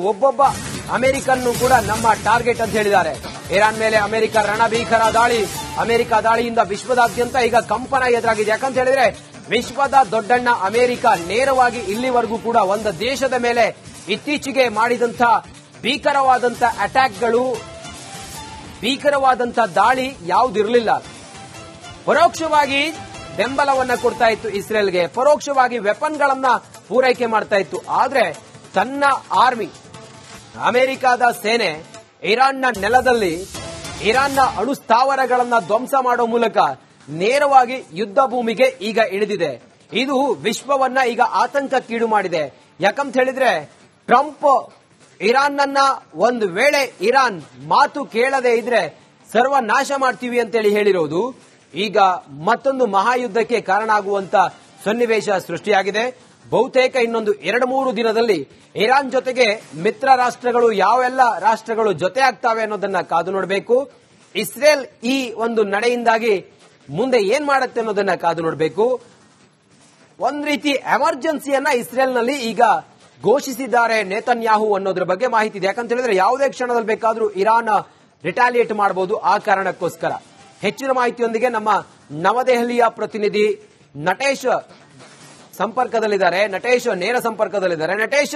ಒಬ್ಬೊಬ್ಬ ಅಮೆರಿಕನ್ ಕೂಡ ನಮ್ಮ ಟಾರ್ಗೆಟ್ ಅಂತ ಹೇಳಿದ್ದಾರೆ. ಇರಾನ್ ಮೇಲೆ ಅಮೆರಿಕ ರಣಭೀಕರ ದಾಳಿ. ಅಮೆರಿಕ ದಾಳಿಯಿಂದ ವಿಶ್ವದಾದ್ಯಂತ ಈಗ ಕಂಪನ ಎದುರಾಗಿದೆ. ಯಾಕಂತ ಹೇಳಿದ್ರೆ ವಿಶ್ವದ ದೊಡ್ಡಣ್ಣ ಅಮೆರಿಕ ನೇರವಾಗಿ ಇಲ್ಲಿವರೆಗೂ ಕೂಡ ಒಂದು ದೇಶದ ಮೇಲೆ ಇತ್ತೀಚೆಗೆ ಮಾಡಿದಂತ ಭೀಕರವಾದಂತ ಅಟ್ಯಾಕ್ಗಳು, ಭೀಕರವಾದಂತ ದಾಳಿ ಯಾವುದಿರಲಿಲ್ಲ. ಪರೋಕ್ಷವಾಗಿ ಬೆಂಬಲವನ್ನ ಕೊಡ್ತಾ ಇತ್ತು ಇಸ್ರೇಲ್ಗೆ, ಪರೋಕ್ಷವಾಗಿ ವೆಪನ್ಗಳನ್ನ ಪೂರೈಕೆ ಮಾಡ್ತಾ ಇತ್ತು. ಆದ್ರೆ ತನ್ನ ಆರ್ಮಿ, ಅಮೆರಿಕದ ಸೇನೆ ಇರಾನ್ನ ನೆಲದಲ್ಲಿ ಇರಾನ್ನ ಅಣು ಸ್ಥಾವರಗಳನ್ನ ಧ್ವಂಸ ಮಾಡೋ ಮೂಲಕ ನೇರವಾಗಿ ಯುದ್ಧ ಭೂಮಿಗೆ ಈಗ ಇಳಿದಿದೆ. ಇದು ವಿಶ್ವವನ್ನ ಈಗ ಆತಂಕಕ್ಕೀಡು ಮಾಡಿದೆ. ಯಾಕಂತ ಹೇಳಿದ್ರೆ ಟ್ರಂಪ್ ಇರಾನ್ನ ಒಂದು ವೇಳೆ ಇರಾನ್ ಮಾತು ಕೇಳದೆ ಇದ್ರೆ ಸರ್ವನಾಶ ಮಾಡ್ತೀವಿ ಅಂತೇಳಿ ಹೇಳಿರೋದು ಈಗ ಮತ್ತೊಂದು ಮಹಾಯುದ್ಧಕ್ಕೆ ಕಾರಣ ಆಗುವಂತ ಸನ್ನಿವೇಶ ಸೃಷ್ಟಿಯಾಗಿದೆ. ಬಹುತೇಕ ಇನ್ನೊಂದು 2-3 ದಿನದಲ್ಲಿ ಇರಾನ್ ಜೊತೆಗೆ ಮಿತ್ರ ರಾಷ್ಟ್ರಗಳು ಯಾವೆಲ್ಲ ರಾಷ್ಟ್ರಗಳು ಜೊತೆ ಆಗ್ತಾವೆ ಅನ್ನೋದನ್ನ ಕಾದು ನೋಡಬೇಕು. ಇಸ್ರೇಲ್ ಈ ಒಂದು ನಡೆಯಿಂದಾಗಿ ಮುಂದೆ ಏನ್ ಮಾಡುತ್ತೆ ಅನ್ನೋದನ್ನ ಕಾದು ನೋಡಬೇಕು. ಒಂದ್ ರೀತಿ ಎಮರ್ಜೆನ್ಸಿಯನ್ನ ಇಸ್ರೇಲ್ನಲ್ಲಿ ಈಗ ಘೋಷಿಸಿದ್ದಾರೆ ನೇತನ್ಯಾಹು ಅನ್ನೋದ್ರ ಬಗ್ಗೆ ಮಾಹಿತಿ ಇದೆ. ಯಾಕಂತ ಹೇಳಿದ್ರೆ ಯಾವುದೇ ಕ್ಷಣದಲ್ಲಿ ಬೇಕಾದ್ರೂ ಇರಾನ್ ರಿಟಾಲಿಯೇಟ್ ಮಾಡಬಹುದು. ಆ ಕಾರಣಕ್ಕೋಸ್ಕರ ಹೆಚ್ಚಿನ ಮಾಹಿತಿಯೊಂದಿಗೆ ನಮ್ಮ ನವದೆಹಲಿಯ ಪ್ರತಿನಿಧಿ ನಟೇಶ್ ಸಂಪರ್ಕದಲ್ಲಿದ್ದಾರೆ. ನಟೇಶ್ ನೇರ ಸಂಪರ್ಕದಲ್ಲಿದ್ದಾರೆ. ನಟೇಶ್,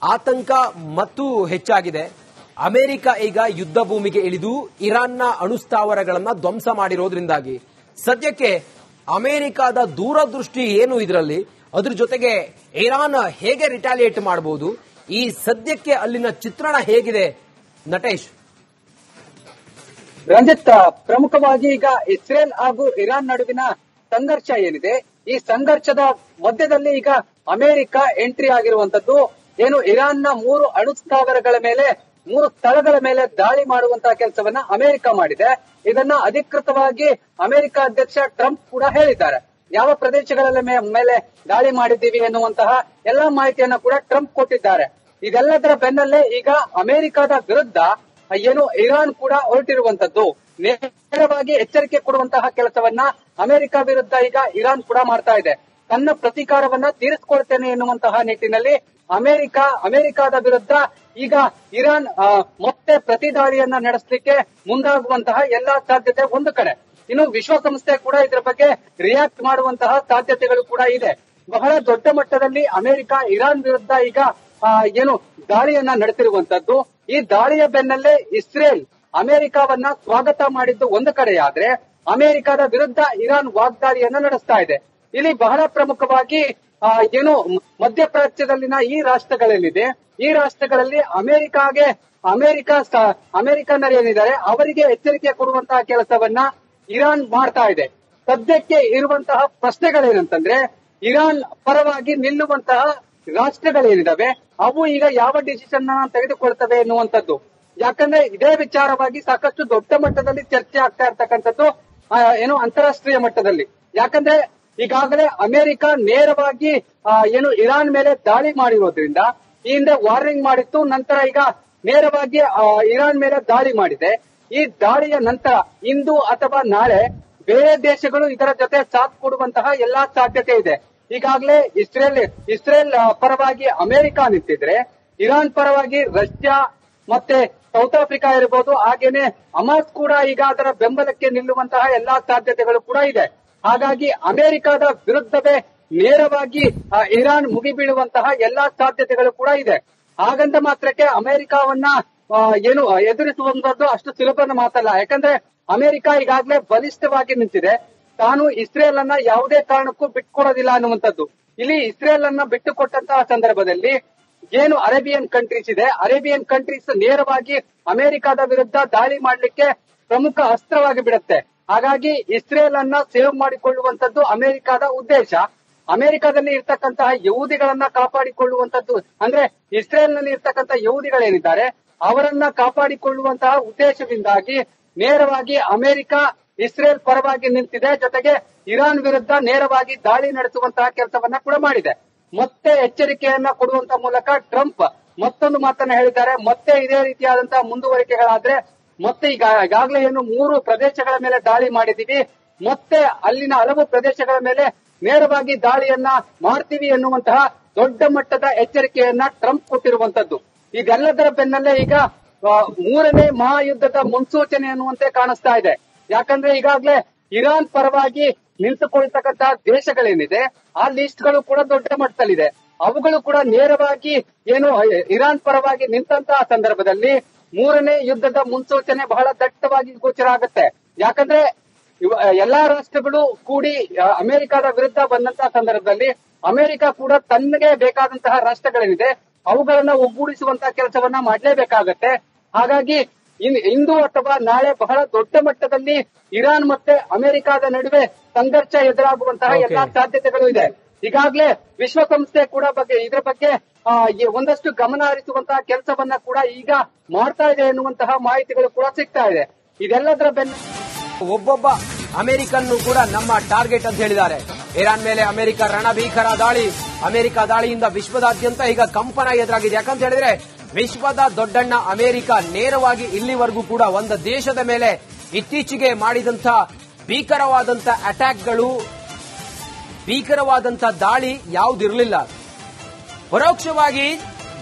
ಆತಂಕ ಮತ್ತು ಹೆಚ್ಚಾಗಿದೆ. ಅಮೆರಿಕ ಈಗ ಯುದ್ಧ ಭೂಮಿಗೆ ಇಳಿದು ಇರಾನ್ನ ಅಣುಸ್ಥಾವರಗಳನ್ನ ಧ್ವಂಸ ಮಾಡಿರೋದ್ರಿಂದಾಗಿ ಸದ್ಯಕ್ಕೆ ಅಮೆರಿಕದ ದೂರದೃಷ್ಟಿ ಏನು ಇದರಲ್ಲಿ, ಅದ್ರ ಜೊತೆಗೆ ಇರಾನ್ ಹೇಗೆ ರಿಟಾಲಿಯೇಟ್ ಮಾಡಬಹುದು, ಈ ಸದ್ಯಕ್ಕೆ ಅಲ್ಲಿನ ಚಿತ್ರಣ ಹೇಗಿದೆ ನಟೇಶ್? ರಂಜಿತ್, ಪ್ರಮುಖವಾಗಿ ಈಗ ಇಸ್ರೇಲ್ ಹಾಗೂ ಇರಾನ್ ನಡುವಿನ ಸಂಘರ್ಷ ಏನಿದೆ, ಈ ಸಂಘರ್ಷದ ಮಧ್ಯದಲ್ಲಿ ಈಗ ಅಮೆರಿಕ ಎಂಟ್ರಿ ಆಗಿರುವಂತದ್ದು. ಏನು ಇರಾನ್ನ 3 ಅಣು ಸ್ಥಾವರಗಳ ಮೇಲೆ, 3 ಸ್ಥಳಗಳ ಮೇಲೆ ದಾಳಿ ಮಾಡುವಂತಹ ಕೆಲಸವನ್ನ ಅಮೆರಿಕ ಮಾಡಿದೆ. ಇದನ್ನ ಅಧಿಕೃತವಾಗಿ ಅಮೆರಿಕ ಅಧ್ಯಕ್ಷ ಟ್ರಂಪ್ ಕೂಡ ಹೇಳಿದ್ದಾರೆ. ಯಾವ ಪ್ರದೇಶಗಳ ಮೇಲೆ ದಾಳಿ ಮಾಡಿದ್ದೀವಿ ಎನ್ನುವಂತಹ ಎಲ್ಲಾ ಮಾಹಿತಿಯನ್ನ ಕೂಡ ಟ್ರಂಪ್ ಕೊಟ್ಟಿದ್ದಾರೆ. ಇದೆಲ್ಲದರ ಬೆನ್ನಲ್ಲೇ ಈಗ ಅಮೆರಿಕದ ವಿರುದ್ಧ ಏನು ಇರಾನ್ ಕೂಡ ಹೊರಟಿರುವಂತದ್ದು. ನೇರವಾಗಿ ಎಚ್ಚರಿಕೆ ಕೊಡುವಂತಹ ಕೆಲಸವನ್ನ ಅಮೆರಿಕ ವಿರುದ್ಧ ಈಗ ಇರಾನ್ ಕೂಡ ಮಾಡ್ತಾ ಇದೆ. ತನ್ನ ಪ್ರತೀಕಾರವನ್ನ ತೀರಿಸಿಕೊಳ್ತೇನೆ ಎನ್ನುವಂತಹ ನಿಟ್ಟಿನಲ್ಲಿ ಅಮೆರಿಕದ ವಿರುದ್ಧ ಈಗ ಇರಾನ್ ಮತ್ತೆ ಪ್ರತಿ ದಾಳಿಯನ್ನ ನಡೆಸಲಿಕ್ಕೆ ಮುಂದಾಗುವಂತಹ ಎಲ್ಲಾ ಸಾಧ್ಯತೆ ಒಂದು ಕಡೆ. ಇನ್ನು ವಿಶ್ವಸಂಸ್ಥೆ ಕೂಡ ಇದರ ಬಗ್ಗೆ ರಿಯಾಕ್ಟ್ ಮಾಡುವಂತಹ ಸಾಧ್ಯತೆಗಳು ಕೂಡ ಇದೆ. ಬಹಳ ದೊಡ್ಡ ಮಟ್ಟದಲ್ಲಿ ಅಮೆರಿಕ ಇರಾನ್ ವಿರುದ್ಧ ಈಗ ಏನು ದಾಳಿಯನ್ನ ನಡೆಸಿರುವಂತದ್ದು. ಈ ದಾಳಿಯ ಬೆನ್ನಲ್ಲೇ ಇಸ್ರೇಲ್ ಅಮೆರಿಕವನ್ನ ಸ್ವಾಗತ ಮಾಡಿದ್ದು ಒಂದು ಕಡೆಯಾದ್ರೆ, ಅಮೆರಿಕದ ವಿರುದ್ಧ ಇರಾನ್ ವಾಗ್ದಾಳಿಯನ್ನ ನಡೆಸ್ತಾ ಇದೆ. ಇಲ್ಲಿ ಬಹಳ ಪ್ರಮುಖವಾಗಿ ಏನು ಮಧ್ಯಪ್ರಾಚ್ಯದಲ್ಲಿನ ಈ ರಾಷ್ಟ್ರಗಳಲ್ಲಿದೆ, ಈ ರಾಷ್ಟ್ರಗಳಲ್ಲಿ ಅಮೆರಿಕನ್ನರು ಏನಿದ್ದಾರೆ ಅವರಿಗೆ ಎಚ್ಚರಿಕೆ ಕೊಡುವಂತಹ ಕೆಲಸವನ್ನ ಇರಾನ್ ಮಾಡ್ತಾ ಇದೆ. ಸದ್ಯಕ್ಕೆ ಇರುವಂತಹ ಪ್ರಶ್ನೆಗಳೇನಂತಂದ್ರೆ, ಇರಾನ್ ಪರವಾಗಿ ನಿಲ್ಲುವಂತಹ ರಾಷ್ಟ್ರಗಳೇನಿದಾವೆ ಅವು ಈಗ ಯಾವ ಡಿಸಿಷನ್ ತೆಗೆದುಕೊಳ್ತವೆ ಎನ್ನುವಂಥದ್ದು. ಯಾಕಂದ್ರೆ ಇದೇ ವಿಚಾರವಾಗಿ ಸಾಕಷ್ಟು ದೊಡ್ಡ ಮಟ್ಟದಲ್ಲಿ ಚರ್ಚೆ ಆಗ್ತಾ ಇರ್ತಕ್ಕಂಥದ್ದು ಏನು ಅಂತಾರಾಷ್ಟ್ರೀಯ ಮಟ್ಟದಲ್ಲಿ. ಯಾಕಂದ್ರೆ ಈಗಾಗಲೇ ಅಮೆರಿಕ ನೇರವಾಗಿ ಏನು ಇರಾನ್ ಮೇಲೆ ದಾಳಿ ಮಾಡಿರೋದ್ರಿಂದ ಈ ಹಿಂದೆ ವಾರ್ನಿಂಗ್ ಮಾಡಿತ್ತು. ನಂತರ ಈಗ ನೇರವಾಗಿ ಇರಾನ್ ಮೇಲೆ ದಾಳಿ ಮಾಡಿದೆ. ಈ ದಾಳಿಯ ನಂತರ ಇಂದು ಅಥವಾ ನಾಳೆ ಬೇರೆ ದೇಶಗಳು ಇದರ ಜೊತೆ ಸಾಥ್ ಕೊಡುವಂತಹ ಎಲ್ಲಾ ಸಾಧ್ಯತೆ ಇದೆ. ಈಗಾಗಲೇ ಇಸ್ರೇಲ್ ಪರವಾಗಿ ಅಮೆರಿಕ ನಿಂತಿದ್ರೆ, ಇರಾನ್ ಪರವಾಗಿ ರಷ್ಯಾ ಮತ್ತೆ ಸೌತ್ ಆಫ್ರಿಕಾ ಇರಬಹುದು, ಹಾಗೇನೆ ಹಮಾಸ್ ಕೂಡ ಈಗ ಅದರ ಬೆಂಬಲಕ್ಕೆ ನಿಲ್ಲುವಂತಹ ಎಲ್ಲಾ ಸಾಧ್ಯತೆಗಳು ಕೂಡ ಇದೆ. ಹಾಗಾಗಿ ಅಮೆರಿಕದ ವಿರುದ್ಧವೇ ನೇರವಾಗಿ ಇರಾನ್ ಮುಗಿಬೀಳುವಂತಹ ಎಲ್ಲಾ ಸಾಧ್ಯತೆಗಳು ಕೂಡ ಇದೆ. ಹಾಗಂತ ಮಾತ್ರಕ್ಕೆ ಅಮೆರಿಕವನ್ನ ಏನು ಎದುರಿಸುವಂತದ್ದು ಅಷ್ಟು ಸುಲಭದ ಮಾತಲ್ಲ. ಯಾಕಂದ್ರೆ ಅಮೆರಿಕ ಈಗಾಗಲೇ ಬಲಿಷ್ಠವಾಗಿ ನಿಂತಿದೆ. ತಾನು ಇಸ್ರೇಲ್ ಅನ್ನ ಯಾವುದೇ ಕಾರಣಕ್ಕೂ ಬಿಟ್ಕೊಡೋದಿಲ್ಲ ಅನ್ನುವಂಥದ್ದು. ಇಲ್ಲಿ ಇಸ್ರೇಲ್ ಅನ್ನ ಬಿಟ್ಟುಕೊಟ್ಟಂತಹ ಸಂದರ್ಭದಲ್ಲಿ ಏನು ಅರೇಬಿಯನ್ ಕಂಟ್ರೀಸ್ ಇದೆ, ಅರೇಬಿಯನ್ ಕಂಟ್ರೀಸ್ ನೇರವಾಗಿ ಅಮೆರಿಕದ ವಿರುದ್ಧ ದಾಳಿ ಮಾಡಲಿಕ್ಕೆ ಪ್ರಮುಖ ಅಸ್ತ್ರವಾಗಿ ಬಿಡುತ್ತೆ. ಹಾಗಾಗಿ ಇಸ್ರೇಲ್ ಅನ್ನ ಸೇವ್ ಮಾಡಿಕೊಳ್ಳುವಂತದ್ದು ಅಮೆರಿಕದ ಉದ್ದೇಶ. ಅಮೆರಿಕದಲ್ಲಿ ಇರ್ತಕ್ಕಂತಹ ಯಹೂದಿಗಳನ್ನ ಕಾಪಾಡಿಕೊಳ್ಳುವಂತದ್ದು, ಅಂದ್ರೆ ಇಸ್ರೇಲ್ ನಲ್ಲಿ ಇರ್ತಕ್ಕಂತಹ ಯಹೂದಿಗಳೇನಿದ್ದಾರೆ ಅವರನ್ನ ಕಾಪಾಡಿಕೊಳ್ಳುವಂತಹ ಉದ್ದೇಶದಿಂದಾಗಿ ನೇರವಾಗಿ ಅಮೆರಿಕ ಇಸ್ರೇಲ್ ಪರವಾಗಿ ನಿಂತಿದೆ. ಜೊತೆಗೆ ಇರಾನ್ ವಿರುದ್ಧ ನೇರವಾಗಿ ದಾಳಿ ನಡೆಸುವಂತಹ ಕೆಲಸವನ್ನ ಕೂಡ ಮಾಡಿದೆ. ಮತ್ತೆ ಎಚ್ಚರಿಕೆಯನ್ನ ಕೊಡುವಂತ ಮೂಲಕ ಟ್ರಂಪ್ ಮತ್ತೊಂದು ಮಾತನ್ನ ಹೇಳಿದ್ದಾರೆ. ಮತ್ತೆ ಇದೇ ರೀತಿಯಾದಂತಹ ಮುಂದುವರಿಕೆಗಳಾದ್ರೆ ಮತ್ತೆ ಈಗಾಗಲೇ ಏನು 3 ಪ್ರದೇಶಗಳ ಮೇಲೆ ದಾಳಿ ಮಾಡಿದೀವಿ, ಮತ್ತೆ ಅಲ್ಲಿನ ಹಲವು ಪ್ರದೇಶಗಳ ಮೇಲೆ ನೇರವಾಗಿ ದಾಳಿಯನ್ನ ಮಾಡ್ತೀವಿ ಎನ್ನುವಂತಹ ದೊಡ್ಡ ಮಟ್ಟದ ಎಚ್ಚರಿಕೆಯನ್ನ ಟ್ರಂಪ್ ಕೊಟ್ಟಿರುವಂತದ್ದು. ಇದೆಲ್ಲದರ ಬೆನ್ನಲ್ಲೇ ಈಗ ಮೂರನೇ ಮಹಾಯುದ್ಧದ ಮುನ್ಸೂಚನೆ ಅನ್ನುವಂತೆ ಕಾಣಿಸ್ತಾ ಇದೆ. ಯಾಕಂದ್ರೆ ಈಗಾಗಲೇ ಇರಾನ್ ಪರವಾಗಿ ನಿಂತುಕೊಳ್ತಕ್ಕಂತಹ ದೇಶಗಳೇನಿದೆ ಆ ಲಿಸ್ಟ್ಗಳು ಕೂಡ ದೊಡ್ಡ ಮಟ್ಟದಲ್ಲಿದೆ. ಅವುಗಳು ಕೂಡ ನೇರವಾಗಿ ಏನು ಇರಾನ್ ಪರವಾಗಿ ನಿಂತಹ ಸಂದರ್ಭದಲ್ಲಿ ಮೂರನೇ ಯುದ್ಧದ ಮುನ್ಸೂಚನೆ ಬಹಳ ದಟ್ಟವಾಗಿ ಗೋಚರ ಆಗುತ್ತೆ. ಯಾಕಂದ್ರೆ ಎಲ್ಲಾ ರಾಷ್ಟ್ರಗಳು ಕೂಡಿ ಅಮೆರಿಕದ ವಿರುದ್ಧ ಬಂದಂತಹ ಸಂದರ್ಭದಲ್ಲಿ ಅಮೆರಿಕ ಕೂಡ ತನ್ನಗೆ ಬೇಕಾದಂತಹ ರಾಷ್ಟ್ರಗಳೇನಿದೆ ಅವುಗಳನ್ನ ಒಗ್ಗೂಡಿಸುವಂತಹ ಕೆಲಸವನ್ನ ಮಾಡಲೇಬೇಕಾಗತ್ತೆ. ಹಾಗಾಗಿ ಇಂದು ಅಥವಾ ನಾಳೆ ಬಹಳ ದೊಡ್ಡ ಮಟ್ಟದಲ್ಲಿ ಇರಾನ್ ಮತ್ತೆ ಅಮೆರಿಕದ ನಡುವೆ ಸಂಘರ್ಷ ಎದುರಾಗುವಂತಹ ಎಲ್ಲಾ ಸಾಧ್ಯತೆಗಳು ಇದೆ. ಈಗಾಗಲೇ ವಿಶ್ವಸಂಸ್ಥೆ ಕೂಡ ಇದರ ಬಗ್ಗೆ ಒಂದಷ್ಟು ಗಮನ ಹರಿಸುವಂತಹ ಕೆಲಸವನ್ನ ಕೂಡ ಈಗ ಮಾಡ್ತಾ ಇದೆ ಎನ್ನುವಂತಹ ಮಾಹಿತಿಗಳು ಕೂಡ ಸಿಗ್ತಾ ಇದೆ. ಇದೆಲ್ಲದರ ಬೆನ್ನ ಒಬ್ಬೊಬ್ಬ ಅಮೆರಿಕನ್ ಕೂಡ ನಮ್ಮ ಟಾರ್ಗೆಟ್ ಅಂತ ಹೇಳಿದ್ದಾರೆ. ಇರಾನ್ ಮೇಲೆ ಅಮೆರಿಕ ರಣಭೀಕರ ದಾಳಿ, ಅಮೆರಿಕ ದಾಳಿಯಿಂದ ವಿಶ್ವದಾದ್ಯಂತ ಈಗ ಕಂಪನ ಎದುರಾಗಿದೆ. ಯಾಕಂತ ಹೇಳಿದ್ರೆ ವಿಶ್ವದ ದೊಡ್ಡಣ್ಣ ಅಮೆರಿಕ ನೇರವಾಗಿ ಇಲ್ಲಿವರೆಗೂ ಕೂಡ ಒಂದು ದೇಶದ ಮೇಲೆ ಇತ್ತೀಚೆಗೆ ಮಾಡಿದಂತ ಭೀಕರವಾದಂತ ಅಟ್ಯಾಕ್ಗಳು, ಭೀಕರವಾದಂತ ದಾಳಿ ಯಾವುದಿರಲಿಲ್ಲ. ಪರೋಕ್ಷವಾಗಿ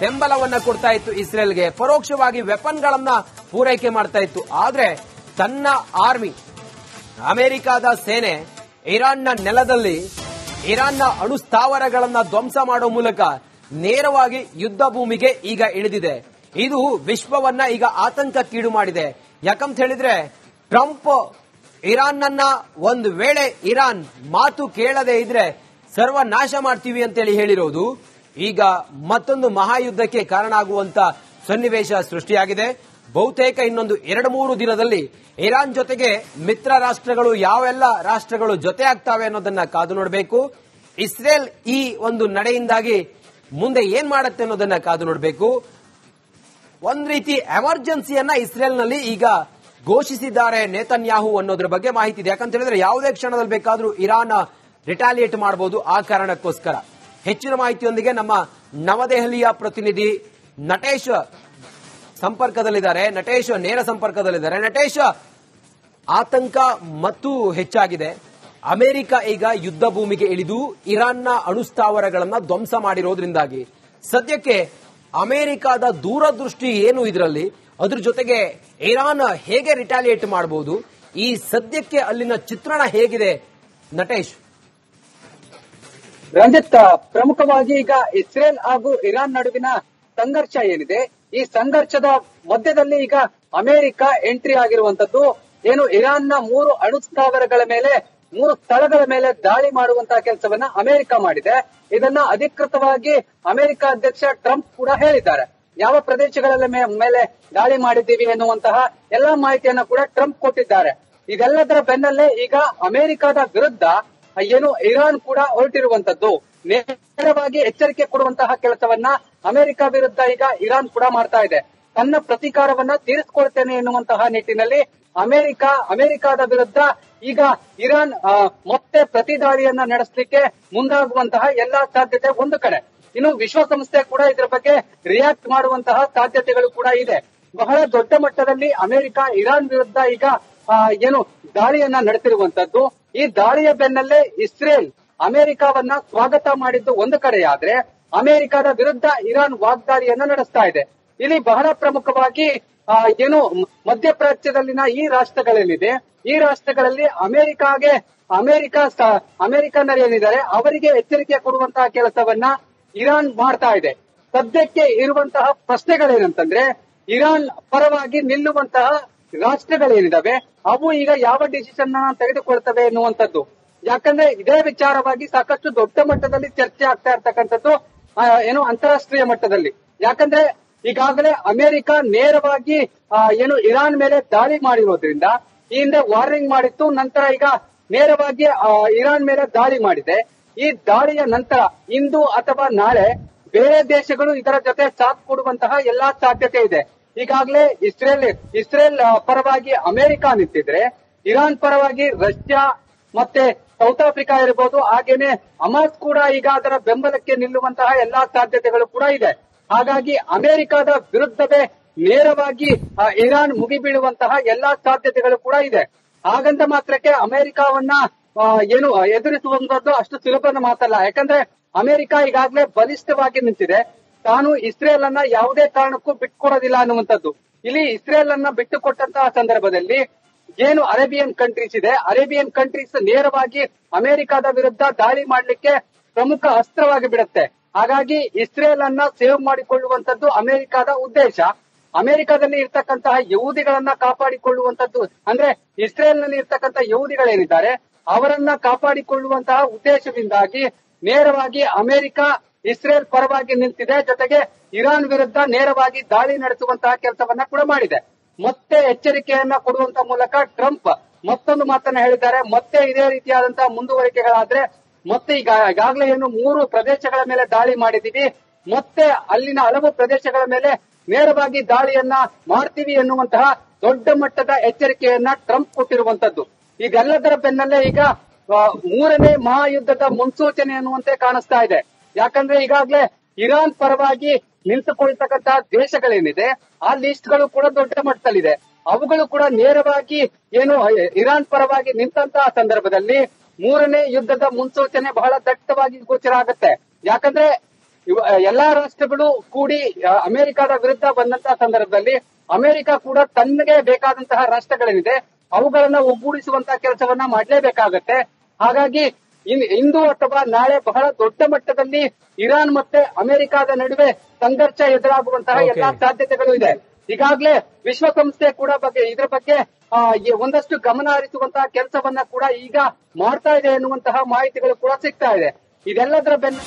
ಬೆಂಬಲವನ್ನ ಕೊಡ್ತಾ ಇತ್ತು ಇಸ್ರೇಲ್ಗೆ, ಪರೋಕ್ಷವಾಗಿ ವೆಪನ್ಗಳನ್ನ ಪೂರೈಕೆ ಮಾಡ್ತಾ ಇತ್ತು. ಆದ್ರೆ ತನ್ನ ಆರ್ಮಿ, ಅಮೆರಿಕದ ಸೇನೆ ಇರಾನ್ನ ನೆಲದಲ್ಲಿ ಇರಾನ್ನ ಅಣು ಸ್ಥಾವರಗಳನ್ನ ಧ್ವಂಸ ಮಾಡೋ ಮೂಲಕ ನೇರವಾಗಿ ಯುದ್ಧ ಭೂಮಿಗೆ ಈಗ ಇಳಿದಿದೆ. ಇದು ವಿಶ್ವವನ್ನ ಈಗ ಆತಂಕಕ್ಕೀಡು ಮಾಡಿದೆ. ಯಾಕಂತ ಹೇಳಿದ್ರೆ ಟ್ರಂಪ್ ಇರಾನ್ನ ಒಂದು ವೇಳೆ ಇರಾನ್ ಮಾತು ಕೇಳದೆ ಇದ್ರೆ ಸರ್ವನಾಶ ಮಾಡ್ತೀವಿ ಅಂತೇಳಿ ಹೇಳಿರೋದು ಈಗ ಮತ್ತೊಂದು ಮಹಾಯುದ್ಧಕ್ಕೆ ಕಾರಣ ಆಗುವಂತ ಸನ್ನಿವೇಶ ಸೃಷ್ಟಿಯಾಗಿದೆ. ಬಹುತೇಕ ಇನ್ನೊಂದು 2-3 ದಿನದಲ್ಲಿ ಇರಾನ್ ಜೊತೆಗೆ ಮಿತ್ರ ರಾಷ್ಟ್ರಗಳು ಯಾವೆಲ್ಲ ರಾಷ್ಟ್ರಗಳು ಜೊತೆ ಆಗ್ತಾವೆ ಅನ್ನೋದನ್ನ ಕಾದು ನೋಡಬೇಕು. ಇಸ್ರೇಲ್ ಈ ಒಂದು ನಡೆಯಿಂದಾಗಿ ಮುಂದೆ ಏನ್ ಮಾಡುತ್ತೆ ಅನ್ನೋದನ್ನ ಕಾದು ನೋಡಬೇಕು. ಒಂದ್ ರೀತಿ ಎಮರ್ಜೆನ್ಸಿಯನ್ನ ಇಸ್ರೇಲ್ನಲ್ಲಿ ಈಗ ಘೋಷಿಸಿದ್ದಾರೆ ನೇತನ್ಯಾಹು ಅನ್ನೋದ್ರ ಬಗ್ಗೆ ಮಾಹಿತಿ ಇದೆ. ಯಾಕಂತ ಹೇಳಿದ್ರೆ ಯಾವುದೇ ಕ್ಷಣದಲ್ಲಿ ಬೇಕಾದ್ರೂ ಇರಾನ್ ರಿಟಾಲಿಯೇಟ್ ಮಾಡಬಹುದು. ಆ ಕಾರಣಕ್ಕೋಸ್ಕರ ಹೆಚ್ಚಿನ ಮಾಹಿತಿಯೊಂದಿಗೆ ನಮ್ಮ ನವದೆಹಲಿಯ ಪ್ರತಿನಿಧಿ ನಟೇಶ್ ಸಂಪರ್ಕದಲ್ಲಿದ್ದಾರೆ. ನಟೇಶ್ ನೇರ ಸಂಪರ್ಕದಲ್ಲಿದ್ದಾರೆ. ನಟೇಶ್, ಆತಂಕ ಮತ್ತು ಹೆಚ್ಚಾಗಿದೆ. ಅಮೆರಿಕ ಈಗ ಯುದ್ಧ ಭೂಮಿಗೆ ಇಳಿದು ಇರಾನ್ನ ಅಣುಸ್ಥಾವರಗಳನ್ನ ಧ್ವಂಸ ಮಾಡಿರೋದ್ರಿಂದಾಗಿ ಸದ್ಯಕ್ಕೆ ಅಮೆರಿಕದ ದೂರದೃಷ್ಟಿ ಏನು ಇದರಲ್ಲಿ, ಅದ್ರ ಜೊತೆಗೆ ಇರಾನ್ ಹೇಗೆ ರಿಟಾಲಿಯೇಟ್ ಮಾಡಬಹುದು, ಈ ಸದ್ಯಕ್ಕೆ ಅಲ್ಲಿನ ಚಿತ್ರಣ ಹೇಗಿದೆ ನಟೇಶ್? ರಂಜಿತ್, ಪ್ರಮುಖವಾಗಿ ಈಗ ಇಸ್ರೇಲ್ ಹಾಗೂ ಇರಾನ್ ನಡುವಿನ ಸಂಘರ್ಷ ಏನಿದೆ, ಈ ಸಂಘರ್ಷದ ಮಧ್ಯದಲ್ಲಿ ಈಗ ಅಮೆರಿಕ ಎಂಟ್ರಿ ಆಗಿರುವಂತದ್ದು. ಏನು ಇರಾನ್ನ 3 ಅಣು ಸ್ಥಾವರಗಳ ಮೇಲೆ 3 ಸ್ಥಳಗಳ ಮೇಲೆ ದಾಳಿ ಮಾಡುವಂತಹ ಕೆಲಸವನ್ನ ಅಮೆರಿಕ ಮಾಡಿದೆ. ಇದನ್ನ ಅಧಿಕೃತವಾಗಿ ಅಮೆರಿಕ ಅಧ್ಯಕ್ಷ ಟ್ರಂಪ್ ಕೂಡ ಹೇಳಿದ್ದಾರೆ. ಯಾವ ಪ್ರದೇಶಗಳ ಮೇಲೆ ದಾಳಿ ಮಾಡಿದ್ದೀವಿ ಎನ್ನುವಂತಹ ಎಲ್ಲಾ ಮಾಹಿತಿಯನ್ನ ಕೂಡ ಟ್ರಂಪ್ ಕೊಟ್ಟಿದ್ದಾರೆ. ಇದೆಲ್ಲದರ ಬೆನ್ನಲ್ಲೇ ಈಗ ಅಮೆರಿಕದ ವಿರುದ್ಧ ಏನು ಇರಾನ್ ಕೂಡ ಹೊರಟಿರುವಂತದ್ದು. ನೇರವಾಗಿ ಎಚ್ಚರಿಕೆ ಕೊಡುವಂತಹ ಕೆಲಸವನ್ನ ಅಮೆರಿಕ ವಿರುದ್ಧ ಈಗ ಇರಾನ್ ಕೂಡ ಮಾಡ್ತಾ ಇದೆ. ತನ್ನ ಪ್ರತೀಕಾರವನ್ನ ತೀರಿಸಿಕೊಳ್ತೇನೆ ಎನ್ನುವಂತಹ ನಿಟ್ಟಿನಲ್ಲಿ ಅಮೆರಿಕದ ವಿರುದ್ಧ ಈಗ ಇರಾನ್ ಮತ್ತೆ ಪ್ರತಿ ದಾಳಿಯನ್ನ ನಡೆಸಲಿಕ್ಕೆ ಮುಂದಾಗುವಂತಹ ಎಲ್ಲಾ ಸಾಧ್ಯತೆ ಒಂದು ಕಡೆ. ಇನ್ನು ವಿಶ್ವಸಂಸ್ಥೆ ಕೂಡ ಇದರ ಬಗ್ಗೆ ರಿಯಾಕ್ಟ್ ಮಾಡುವಂತಹ ಸಾಧ್ಯತೆಗಳು ಕೂಡ ಇದೆ. ಬಹಳ ದೊಡ್ಡ ಮಟ್ಟದಲ್ಲಿ ಅಮೆರಿಕ ಇರಾನ್ ವಿರುದ್ಧ ಈಗ ಏನು ದಾಳಿಯನ್ನ ನಡೆಸಿರುವಂತದ್ದು. ಈ ದಾಳಿಯ ಬೆನ್ನಲ್ಲೇ ಇಸ್ರೇಲ್ ಅಮೆರಿಕವನ್ನ ಸ್ವಾಗತ ಮಾಡಿದ್ದು ಒಂದು ಕಡೆಯಾದ್ರೆ, ಅಮೆರಿಕದ ವಿರುದ್ಧ ಇರಾನ್ ವಾಗ್ದಾಳಿಯನ್ನ ನಡೆಸ್ತಾ ಇದೆ. ಇಲ್ಲಿ ಬಹಳ ಪ್ರಮುಖವಾಗಿ ಏನು ಮಧ್ಯಪ್ರಾಚ್ಯದಲ್ಲಿನ ಈ ರಾಷ್ಟ್ರಗಳೇನಿದೆ, ಈ ರಾಷ್ಟ್ರಗಳಲ್ಲಿ ಅಮೆರಿಕನ್ನರು ಏನಿದ್ದಾರೆ ಅವರಿಗೆ ಎಚ್ಚರಿಕೆ ಕೊಡುವಂತಹ ಕೆಲಸವನ್ನ ಇರಾನ್ ಮಾಡ್ತಾ ಇದೆ. ಸದ್ಯಕ್ಕೆ ಇರುವಂತಹ ಪ್ರಶ್ನೆಗಳೇನಂತಂದ್ರೆ, ಇರಾನ್ ಪರವಾಗಿ ನಿಲ್ಲುವಂತಹ ರಾಷ್ಟ್ರಗಳೇನಿದಾವೆ ಅವು ಈಗ ಯಾವ ಡಿಸಿಷನ್ ತೆಗೆದುಕೊಳ್ತವೆ ಎನ್ನುವಂಥದ್ದು. ಯಾಕಂದ್ರೆ ಇದೇ ವಿಚಾರವಾಗಿ ಸಾಕಷ್ಟು ದೊಡ್ಡ ಮಟ್ಟದಲ್ಲಿ ಚರ್ಚೆ ಆಗ್ತಾ ಇರ್ತಕ್ಕಂಥದ್ದು ಏನು ಅಂತಾರಾಷ್ಟ್ರೀಯ ಮಟ್ಟದಲ್ಲಿ. ಯಾಕಂದ್ರೆ ಈಗಾಗಲೇ ಅಮೆರಿಕ ನೇರವಾಗಿ ಏನು ಇರಾನ್ ಮೇಲೆ ದಾಳಿ ಮಾಡಿರೋದ್ರಿಂದ ಈ ಹಿಂದೆ ವಾರ್ನಿಂಗ್ ಮಾಡಿತ್ತು. ನಂತರ ಈಗ ನೇರವಾಗಿ ಇರಾನ್ ಮೇಲೆ ದಾಳಿ ಮಾಡಿದೆ. ಈ ದಾಳಿಯ ನಂತರ ಇಂದು ಅಥವಾ ನಾಳೆ ಬೇರೆ ದೇಶಗಳು ಇದರ ಜೊತೆ ಸಾಥ್ ಕೊಡುವಂತಹ ಎಲ್ಲಾ ಸಾಧ್ಯತೆ ಇದೆ. ಈಗಾಗಲೇ ಇಸ್ರೇಲ್ ಪರವಾಗಿ ಅಮೆರಿಕ ನಿಂತಿದ್ರೆ, ಇರಾನ್ ಪರವಾಗಿ ರಷ್ಯಾ ಮತ್ತೆ ಸೌತ್ ಆಫ್ರಿಕಾ ಇರಬಹುದು, ಹಾಗೇನೆ ಹಮಾಸ್ ಕೂಡ ಈಗ ಅದರ ಬೆಂಬಲಕ್ಕೆ ನಿಲ್ಲುವಂತಹ ಎಲ್ಲಾ ಸಾಧ್ಯತೆಗಳು ಕೂಡ ಇದೆ. ಹಾಗಾಗಿ ಅಮೆರಿಕದ ವಿರುದ್ಧವೇ ನೇರವಾಗಿ ಇರಾನ್ ಮುಗಿಬೀಳುವಂತಹ ಎಲ್ಲಾ ಸಾಧ್ಯತೆಗಳು ಕೂಡ ಇದೆ. ಹಾಗಂತ ಮಾತ್ರಕ್ಕೆ ಅಮೆರಿಕವನ್ನ ಏನು ಎದುರಿಸುವಂತದ್ದು ಅಷ್ಟು ಸುಲಭದ ಮಾತಲ್ಲ. ಯಾಕಂದ್ರೆ ಅಮೆರಿಕ ಈಗಾಗಲೇ ಬಲಿಷ್ಠವಾಗಿ ನಿಂತಿದೆ. ತಾನು ಇಸ್ರೇಲ್ ಅನ್ನ ಯಾವುದೇ ಕಾರಣಕ್ಕೂ ಬಿಟ್ಕೊಡೋದಿಲ್ಲ ಅನ್ನುವಂಥದ್ದು. ಇಲ್ಲಿ ಇಸ್ರೇಲ್ ಅನ್ನ ಬಿಟ್ಟುಕೊಟ್ಟಂತಹ ಸಂದರ್ಭದಲ್ಲಿ ಏನು ಅರೇಬಿಯನ್ ಕಂಟ್ರೀಸ್ ಇದೆ, ಅರೇಬಿಯನ್ ಕಂಟ್ರೀಸ್ ನೇರವಾಗಿ ಅಮೆರಿಕದ ವಿರುದ್ಧ ದಾಳಿ ಮಾಡಲಿಕ್ಕೆ ಪ್ರಮುಖ ಅಸ್ತ್ರವಾಗಿ ಬಿಡುತ್ತೆ. ಹಾಗಾಗಿ ಇಸ್ರೇಲ್ ಅನ್ನ ಸೇವ್ ಮಾಡಿಕೊಳ್ಳುವಂತದ್ದು ಅಮೆರಿಕದ ಉದ್ದೇಶ. ಅಮೆರಿಕದಲ್ಲಿ ಇರ್ತಕ್ಕಂತಹ ಯಹೂದಿಗಳನ್ನ ಕಾಪಾಡಿಕೊಳ್ಳುವಂತದ್ದು, ಅಂದ್ರೆ ಇಸ್ರೇಲ್ ನಲ್ಲಿ ಇರ್ತಕ್ಕಂತಹ ಯಹೂದಿಗಳೇನಿದ್ದಾರೆ ಅವರನ್ನ ಕಾಪಾಡಿಕೊಳ್ಳುವಂತಹ ಉದ್ದೇಶದಿಂದಾಗಿ ನೇರವಾಗಿ ಅಮೆರಿಕ ಇಸ್ರೇಲ್ ಪರವಾಗಿ ನಿಂತಿದೆ. ಜೊತೆಗೆ ಇರಾನ್ ವಿರುದ್ಧ ನೇರವಾಗಿ ದಾಳಿ ನಡೆಸುವಂತಹ ಕೆಲಸವನ್ನ ಕೂಡ ಮಾಡಿದೆ. ಮತ್ತೆ ಎಚ್ಚರಿಕೆಯನ್ನ ಕೊಡುವಂತ ಮೂಲಕ ಟ್ರಂಪ್ ಮತ್ತೊಂದು ಮಾತನ್ನ ಹೇಳಿದ್ದಾರೆ. ಮತ್ತೆ ಇದೇ ರೀತಿಯಾದಂತಹ ಮುಂದುವರಿಕೆಗಳಾದ್ರೆ ಮತ್ತೆ ಈಗಾಗಲೇ ಏನು 3 ಪ್ರದೇಶಗಳ ಮೇಲೆ ದಾಳಿ ಮಾಡಿದೀವಿ, ಮತ್ತೆ ಅಲ್ಲಿನ ಹಲವು ಪ್ರದೇಶಗಳ ಮೇಲೆ ನೇರವಾಗಿ ದಾಳಿಯನ್ನ ಮಾಡ್ತೀವಿ ಎನ್ನುವಂತಹ ದೊಡ್ಡ ಮಟ್ಟದ ಎಚ್ಚರಿಕೆಯನ್ನ ಟ್ರಂಪ್ ಕೊಟ್ಟಿರುವಂತದ್ದು. ಇದೆಲ್ಲದರ ಬೆನ್ನಲ್ಲೇ ಈಗ 3ನೇ ಮಹಾಯುದ್ಧದ ಮುನ್ಸೂಚನೆ ಅನ್ನುವಂತೆ ಕಾಣಿಸ್ತಾ ಇದೆ. ಯಾಕಂದ್ರೆ ಈಗಾಗಲೇ ಇರಾನ್ ಪರವಾಗಿ ನಿಂತುಕೊಳ್ತಕ್ಕಂತಹ ದೇಶಗಳೇನಿದೆ ಆ ಲಿಸ್ಟ್ ಗಳು ಕೂಡ ದೊಡ್ಡ ಮಟ್ಟದಲ್ಲಿದೆ. ಅವುಗಳು ಕೂಡ ನೇರವಾಗಿ ಏನು ಇರಾನ್ ಪರವಾಗಿ ನಿಂತಹ ಸಂದರ್ಭದಲ್ಲಿ 3ನೇ ಯುದ್ಧದ ಮುನ್ಸೂಚನೆ ಬಹಳ ದಟ್ಟವಾಗಿ ಗೋಚರ ಆಗುತ್ತೆ. ಯಾಕಂದ್ರೆ ಎಲ್ಲಾ ರಾಷ್ಟ್ರಗಳು ಕೂಡಿ ಅಮೆರಿಕದ ವಿರುದ್ಧ ಬಂದಂತಹ ಸಂದರ್ಭದಲ್ಲಿ ಅಮೆರಿಕ ಕೂಡ ತನ್ನಗೆ ಬೇಕಾದಂತಹ ರಾಷ್ಟ್ರಗಳೇನಿದೆ ಅವುಗಳನ್ನ ಒಗ್ಗೂಡಿಸುವಂತಹ ಕೆಲಸವನ್ನ ಮಾಡಲೇಬೇಕಾಗತ್ತೆ. ಹಾಗಾಗಿ ಇಂದು ಅಥವಾ ನಾಳೆ ಬಹಳ ದೊಡ್ಡ ಮಟ್ಟದಲ್ಲಿ ಇರಾನ್ ಮತ್ತೆ ಅಮೆರಿಕದ ನಡುವೆ ಸಂಘರ್ಷ ಎದುರಾಗುವಂತಹ ಎಲ್ಲಾ ಸಾಧ್ಯತೆಗಳು ಇದೆ. ಈಗಾಗಲೇ ವಿಶ್ವಸಂಸ್ಥೆ ಕೂಡ ಇದರ ಬಗ್ಗೆ ಒಂದಷ್ಟು ಗಮನ ಹರಿಸುವಂತಹ ಕೆಲಸವನ್ನ ಕೂಡ ಈಗ ಮಾಡ್ತಾ ಇದೆ ಎನ್ನುವಂತಹ ಮಾಹಿತಿಗಳು ಕೂಡ ಸಿಗ್ತಾ ಇದೆ. ಇದೆಲ್ಲದರ ಬೆನ್ನ